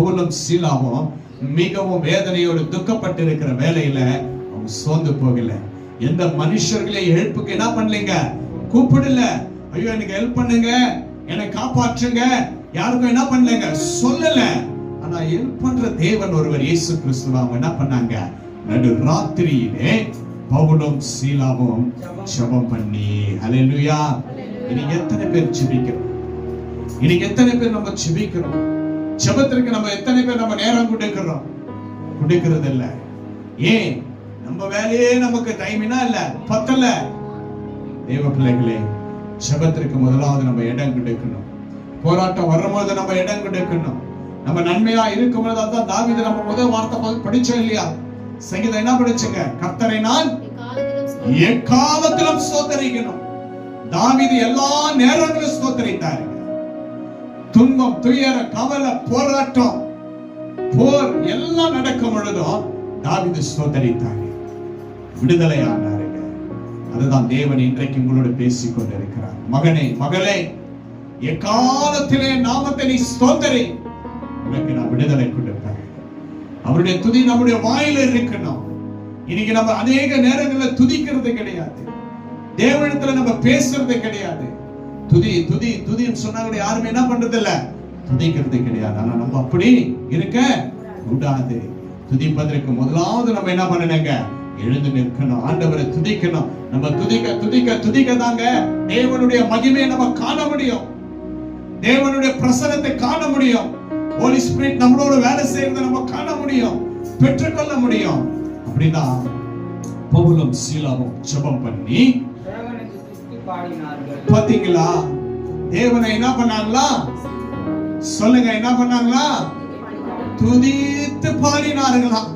பவுலும் சீலாவும் மிகவும் வேதனையோடு துக்கப்பட்டு இருக்கிற வேலையில அவங்க சோர்ந்து போகல. எந்த மனுஷர்களே எழுப்புக்கு என்ன பண்ணலீங்க, கூப்பிடல. ஐயோ எனக்கு ஹெல்ப் பண்ணுங்க, என்னை காப்பாற்றுங்க, யாருக்கும் என்ன பண்ணலங்க சொல்லல. ஆனா ஹெல்ப் பண்ற தேவன் ஒருவர் இயேசு கிறிஸ்து. அவங்க என்ன பண்ணாங்க, நடு ராத்திரியிலே பவுலும் சீலாவும் ஜெபம் பண்ணி. ஹல்லேலூயா. இன்னைக்கு எத்தனை பேர் ஜெபிக்கிறோம்? இன்னைக்கு எத்தனை பேர் நம்ம ஜெபிக்கிறோம்? ஜெபத்திற்கு நம்ம எத்தனை பேர் நம்ம நேரம் கொடுக்கிறது இல்ல? ஏன்? நம்ம வேலையே நமக்கு டைம்னா இல்ல, பத்தல. தேவ பிள்ளைகளே, ஜெபத்திற்கு முதலாவது நம்ம இடம் கொடுக்கணும். போராட்டம் வரும்போது நம்ம இடம் கொடுக்கணும். நம்ம நன்மையா இருக்கும்போது, அதான் தாவீது நம்ம முதல் வார்த்தை படிச்சோம் இல்லையா? சங்கீதம் என்ன படிச்சங்க? கர்த்தரை நான் எக்காலத்திலும் ஸ்தோத்திரிக்கணும். தாவீது எல்லா நேரங்களிலும் ஸ்தோத்திரித்தாரு. துன்பம், துயர, கவலை, போராட்டம், போர் எல்லாம் நடக்கும் பொழுதும் தாவீது ஸ்தோத்திரித்தாரு, விடுதலை ஆனாருங்க. அதுதான் தேவன் இன்றைக்கு உங்களோடு பேசிக் கொண்டிருக்கிறார். மகனே, மகளே, எக்காலத்திலே நாமத்தை நீ ஸ்தோத்திரி, உனக்கு நான் விடுதலை கொடுப்பேன். அவருடைய துதி நம்முடைய வாயில இருக்கணும். இன்னைக்கு நம்ம அநேக நேரங்களில் துதிக்கிறது கிடையாது, தேவனிடத்துல நம்ம பேசுறது கிடையாது. துதி துதி துதின்னு சொன்னாங்க, யாருமே என்ன பண்றது இல்ல, துதிக்கிறது கிடையாது. ஆனா நம்ம அப்படி இருக்க கூடாது. துதிப்பதற்கு முதலாவது நம்ம என்ன பண்ணணுங்க, எழுந்து நிற்கணும், ஆண்டவரை துதிக்கணும். நம்ம துதிக்க துதிக்க துதிக்க தாங்க தேவனுடைய மகிமையை நம்ம காண முடியும், தேவனுடைய பிரசன்னத்தை காண முடியும். ஹோலி ஸ்பிரிட் நம்மளோட வேலை செய்யறதை நம்ம காண முடியும், பெற்றுக்கொள்ள முடியும். அப்படின்னா பவுலும் சீலாவும் ஜெபம் பண்ணி பாத்தீங்களா, தேவனை என்ன பண்ணாங்களா? சொல்லுங்க, என்ன பண்ணாங்களா? துதித்து பாடினார்களாம்.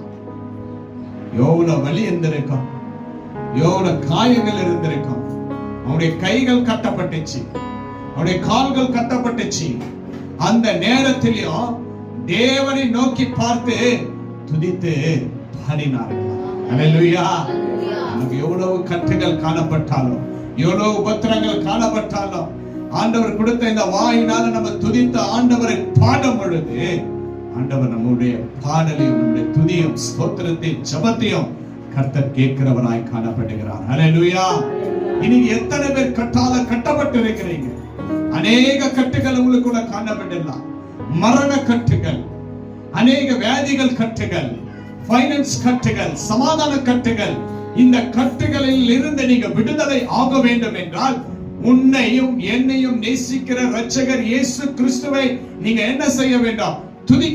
எவ்வளவு வலி இருந்திருக்கும், எவ்வளவு காயங்கள் இருந்திருக்கும். அவனுடைய கைகள் கட்டப்பட்டுச்சு, அவனுடைய கால்கள் கட்டப்பட்டுச்சு. அந்த நேரத்திலும் தேவனை நோக்கி பார்த்து துதித்து பாடினார்கள். ஹல்லேலூயா. நமக்கு எவ்வளவு கட்டுகள் காணப்பட்டாலும், எவ்வளவு உபத்திரங்கள் காணப்பட்டாலும், ஆண்டவர் கொடுத்த இந்த வாயினால நம்ம துதித்த ஆண்டவரை பாடும் பொழுது, ஆண்டவர் நம்முடைய பாடலையும் நம்முடைய துதியும் ஸ்தோத்திரத்தையும் ஜெபத்தையும் கர்த்தர் கேட்கிறவராய் காணப்படுகிறார். ஹல்லேலூயா. இன்னைக்கு எத்தனை பேர் கட்டப்பட்டு இருக்கிறீங்க? அநேக கட்டுகள் உங்களுக்குள்ள காணப்படலாம். மரண கட்டுகள், அநேக வியாதிகள் கட்டுகள், ஃபைனான்ஸ் கட்டுகள், சமாதான கட்டுகள். இந்த கட்டுகளில் இருந்து நீங்க விடுதலை ஆக வேண்டும் என்றால், உன்னையும் என்னையும் நேசிக்கிற இரட்சகர் இயேசு கிறிஸ்துவை நீங்க என்ன செய்ய வேண்டும்? துதி